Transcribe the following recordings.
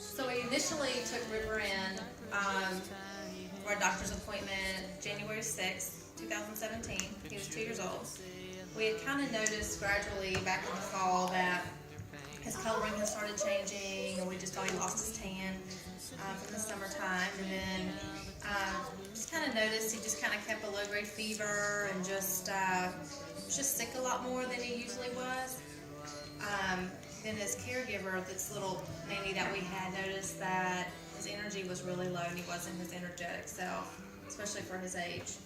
So we initially took River in for a doctor's appointment January 6th, 2017. He was 2 years old. We had kind of noticed gradually back in the fall that his coloring had started changing, and we just thought he lost his tan from the summertime. And then just kind of noticed he just kind of kept a low-grade fever and just sick a lot more than he usually was. Then his caregiver, this little nanny that we had, noticed that his energy was really low and he wasn't his energetic self, especially for his age.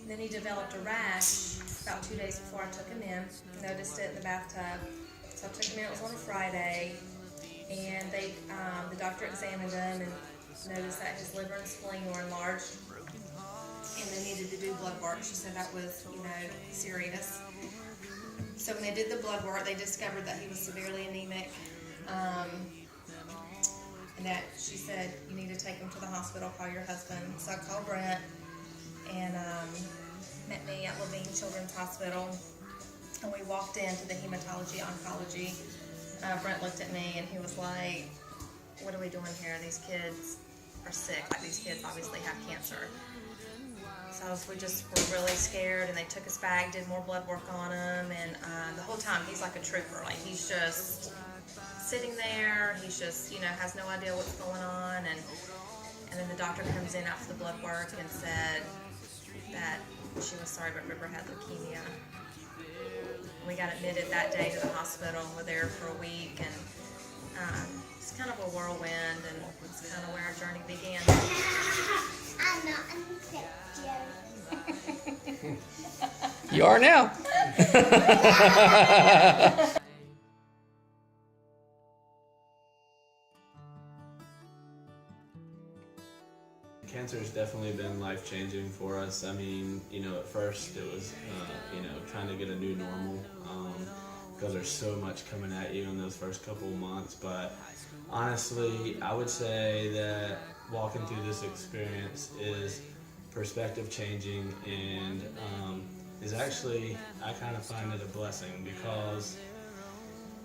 And then he developed a rash about 2 days before I took him in. Noticed it in the bathtub. So I took him in, it was on a Friday, and the doctor examined him and noticed that his liver and spleen were enlarged and they needed to do blood work. She said that was, serious. So when they did the blood work, they discovered that he was severely anemic, and that she said, you need to take him to the hospital, call your husband. So I called Britt, and met me at Levine Children's Hospital, and we walked into the hematology oncology. Brent looked at me and he was like, what are we doing here? These kids are sick. Like, these kids obviously have cancer. So we just were really scared, and they took us back, did more blood work on him, and the whole time he's like a trooper. Like, he's just sitting there, he's just, has no idea what's going on, and then the doctor comes in after the blood work and said that she was sorry, but River had leukemia. We got admitted that day to the hospital, and we're there for a week, and it's kind of a whirlwind, and it's kind of where our journey began. I'm not infected. You are now. Cancer has definitely been life-changing for us. I mean, at first it was, trying to get a new normal because there's so much coming at you in those first couple of months. But honestly, I would say that walking through this experience is perspective changing, and is actually, I kind of find it a blessing because,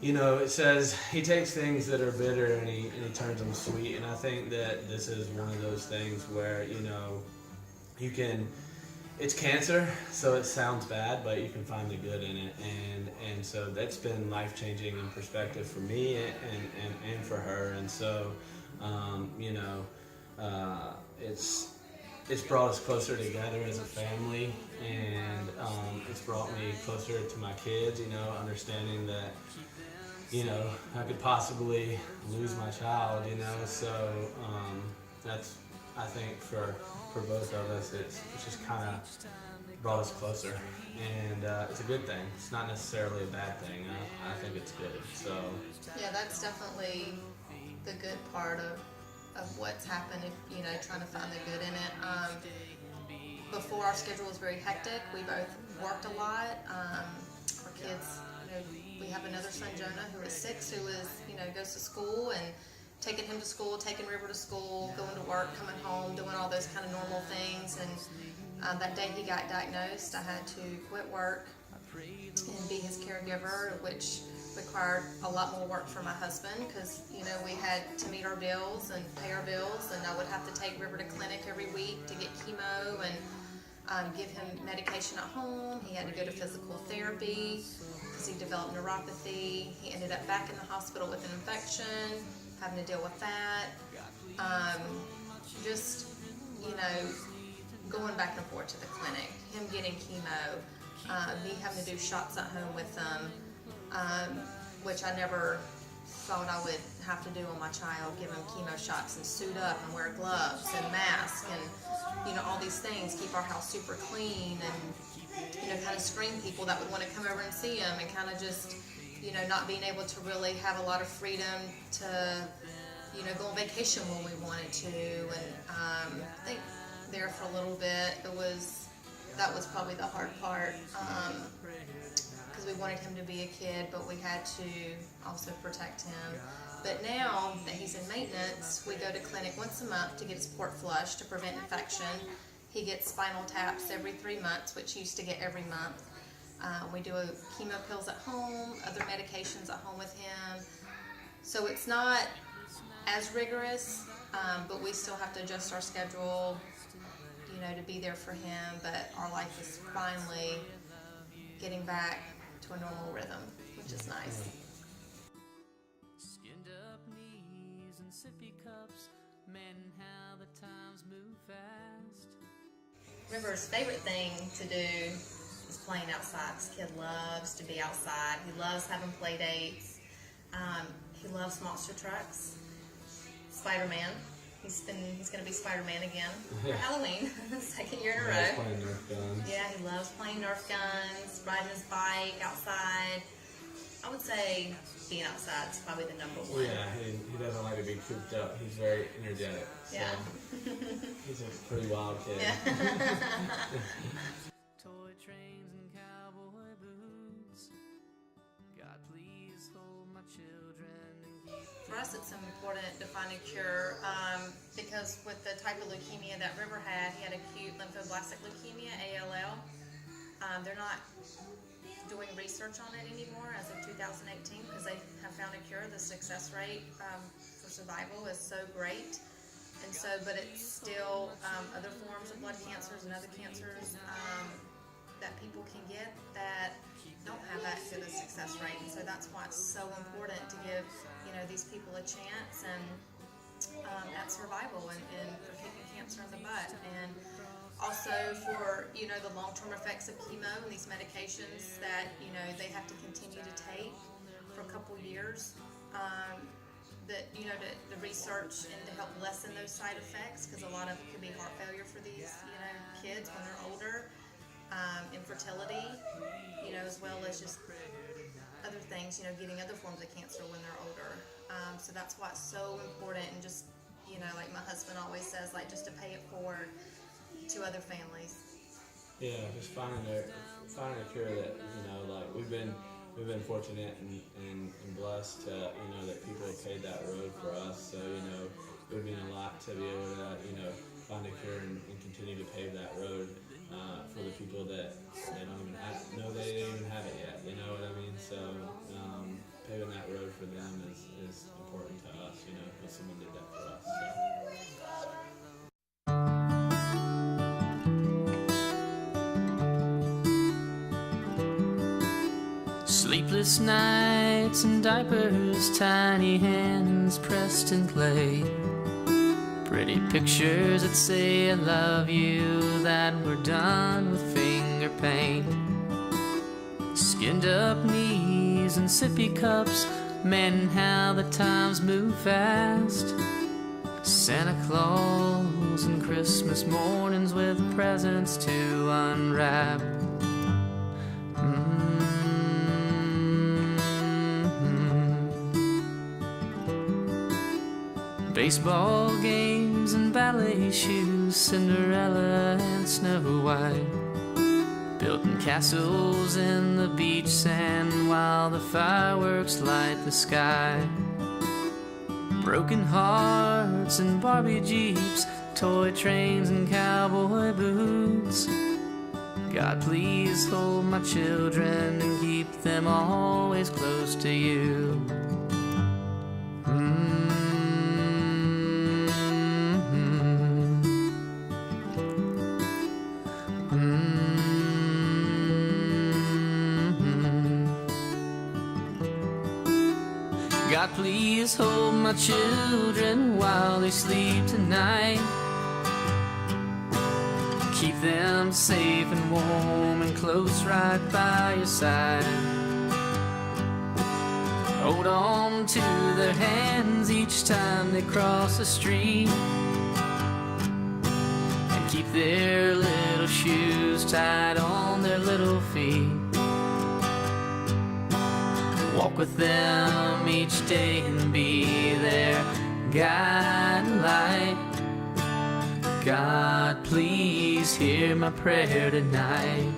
it says he takes things that are bitter and he turns them sweet, and I think that this is one of those things where, you can, it's cancer, so it sounds bad, but you can find the good in it, and so that's been life-changing in perspective for me and for her, and so, it's brought us closer together as a family, and it's brought me closer to my kids, understanding that, I could possibly lose my child, so that's, I think, for both of us, it's just kind of brought us closer, and it's a good thing. It's not necessarily a bad thing. I think it's good, so. Yeah, that's definitely the good part of what's happened, if trying to find the good in it. Before, our schedule was very hectic. We both worked a lot. Our kids, we have another son, Jonah, who is 6, who is, goes to school, and taking him to school, taking River to school, going to work, coming home, doing all those kind of normal things. And that day he got diagnosed, I had to quit work and be his caregiver, which required a lot more work for my husband because, we had to meet our bills and pay our bills, and I would have to take River to clinic every week to get chemo and give him medication at home. He had to go to physical therapy because he developed neuropathy. He ended up back in the hospital with an infection, having to deal with that. Just, going back and forth to the clinic, him getting chemo, me having to do shots at home with them, which I never thought I would have to do on my child, give him chemo shots and suit up and wear gloves and mask and, all these things, keep our house super clean and, kind of screen people that would want to come over and see him, and kind of just, not being able to really have a lot of freedom to, go on vacation when we wanted to. And I think there for a little bit, that was probably the hard part. Because we wanted him to be a kid, but we had to also protect him. But now that he's in maintenance, we go to clinic once a month to get his port flush to prevent infection. He gets spinal taps every 3 months, which he used to get every month. We do chemo pills at home, other medications at home with him. So it's not as rigorous, but we still have to adjust our schedule, you know, to be there for him. But our life is finally getting back to a normal rhythm, which is nice. Skinned up knees and sippy cups, man, how the times move fast. River's favorite thing to do is playing outside. This kid loves to be outside. He loves having play dates. He loves monster trucks. Spider-Man. He's gonna be Spider-Man again for Halloween, second year in a row. He loves playing Nerf guns. Yeah, he loves playing Nerf guns, riding his bike outside. I would say being outside is probably the number one. Yeah, he doesn't like to be cooped up. He's very energetic. So Yeah. he's a pretty wild kid. Yeah. Toy trains and cowboy boots. God, please hold my children and keep. For us, it's important to find a cure because with the type of leukemia that River had, he had acute lymphoblastic leukemia, ALL. They're not doing research on it anymore as of 2018 because they have found a cure. The success rate for survival is so great. And so, but it's still other forms of blood cancers and other cancers that people can get that don't have that good a success rate. And so that's why it's so important to give, you know, these people a chance and at survival and for kicking cancer in the butt. And also for, you know, the long-term effects of chemo and these medications that, you know, they have to continue to take for a couple years. That, you know, the research and to help lessen those side effects, because a lot of it could be heart failure for these, you know, kids when they're older, infertility, you know, as well as just other things, you know, getting other forms of cancer when they're older. So that's why it's so important, and just, you know, like my husband always says, like, just to pay it forward to other families. Yeah, just finding a cure that, you know, like we've been fortunate and blessed to, you know, that people have paved that road for us. So, you know, it would mean a lot to be able to, you know, find a cure and continue to pave that road for the people that they don't even know they didn't even have it yet. You know what I mean? So paving that road for them is important to us. You know, if someone did that for us. So. Sleepless nights and diapers, tiny hands pressed in clay. Pretty pictures that say I love you that were done with finger paint. Skinned up knees and sippy cups, man, how the times move fast. Santa Claus and Christmas mornings with presents to unwrap. Baseball games and ballet shoes, Cinderella and Snow White, building castles in the beach sand while the fireworks light the sky. Broken hearts and Barbie Jeeps, toy trains and cowboy boots. God, please hold my children and keep them always close to you. God, please hold my children while they sleep tonight. Keep them safe and warm and close right by your side. Hold on to their hands each time they cross the street, and keep their little shoes tied on their little feet. Walk with them each day and be their guide and light. God, please hear my prayer tonight.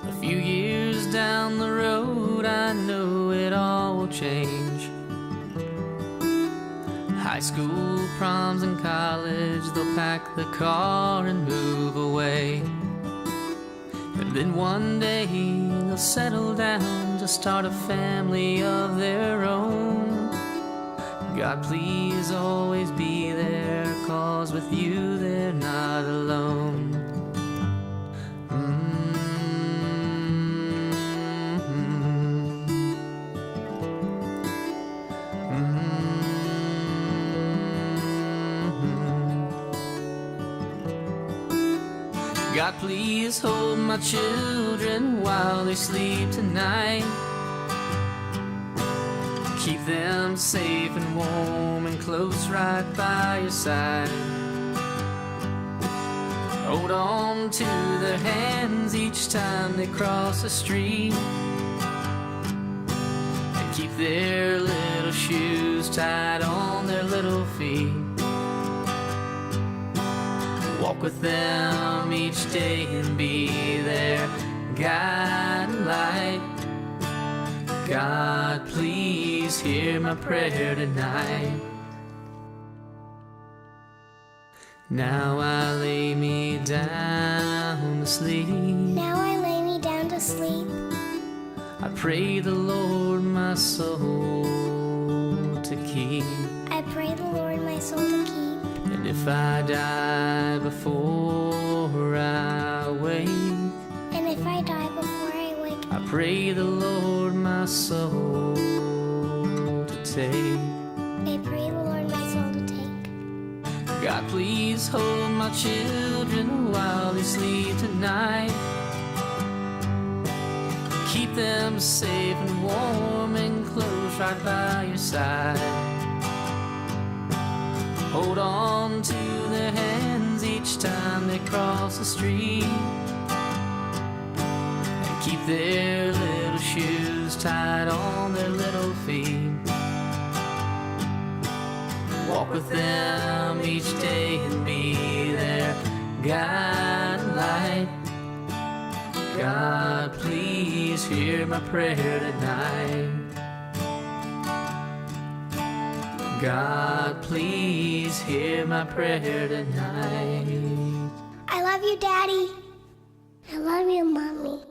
A few years down the road, I know it all will change. High school proms and college, they'll pack the car and move away. Then one day they'll settle down to start a family of their own. God, please always be there, 'cause with you they're not alone. God, please hold my children while they sleep tonight. Keep them safe and warm and close right by your side. Hold on to their hands each time they cross the street, and keep their little shoes tied on their little feet. Walk with them each day and be their guide and light. God, please hear my prayer tonight. Now I lay me down to sleep. Now I lay me down to sleep. I pray the Lord my soul to keep. I pray the Lord my soul to keep. And if I die before I wake, And if I die before I wake, I pray the Lord my soul to take. I pray the Lord my soul to take. God, please hold my children while they sleep tonight. Keep them safe and warm and close right by your side. Hold on to their hands each time they cross the street, and keep their little shoes tied on their little feet. Walk with them each day and be their guide and light. God, please hear my prayer tonight. God, please hear my prayer tonight. I love you, Daddy. I love you, Mommy.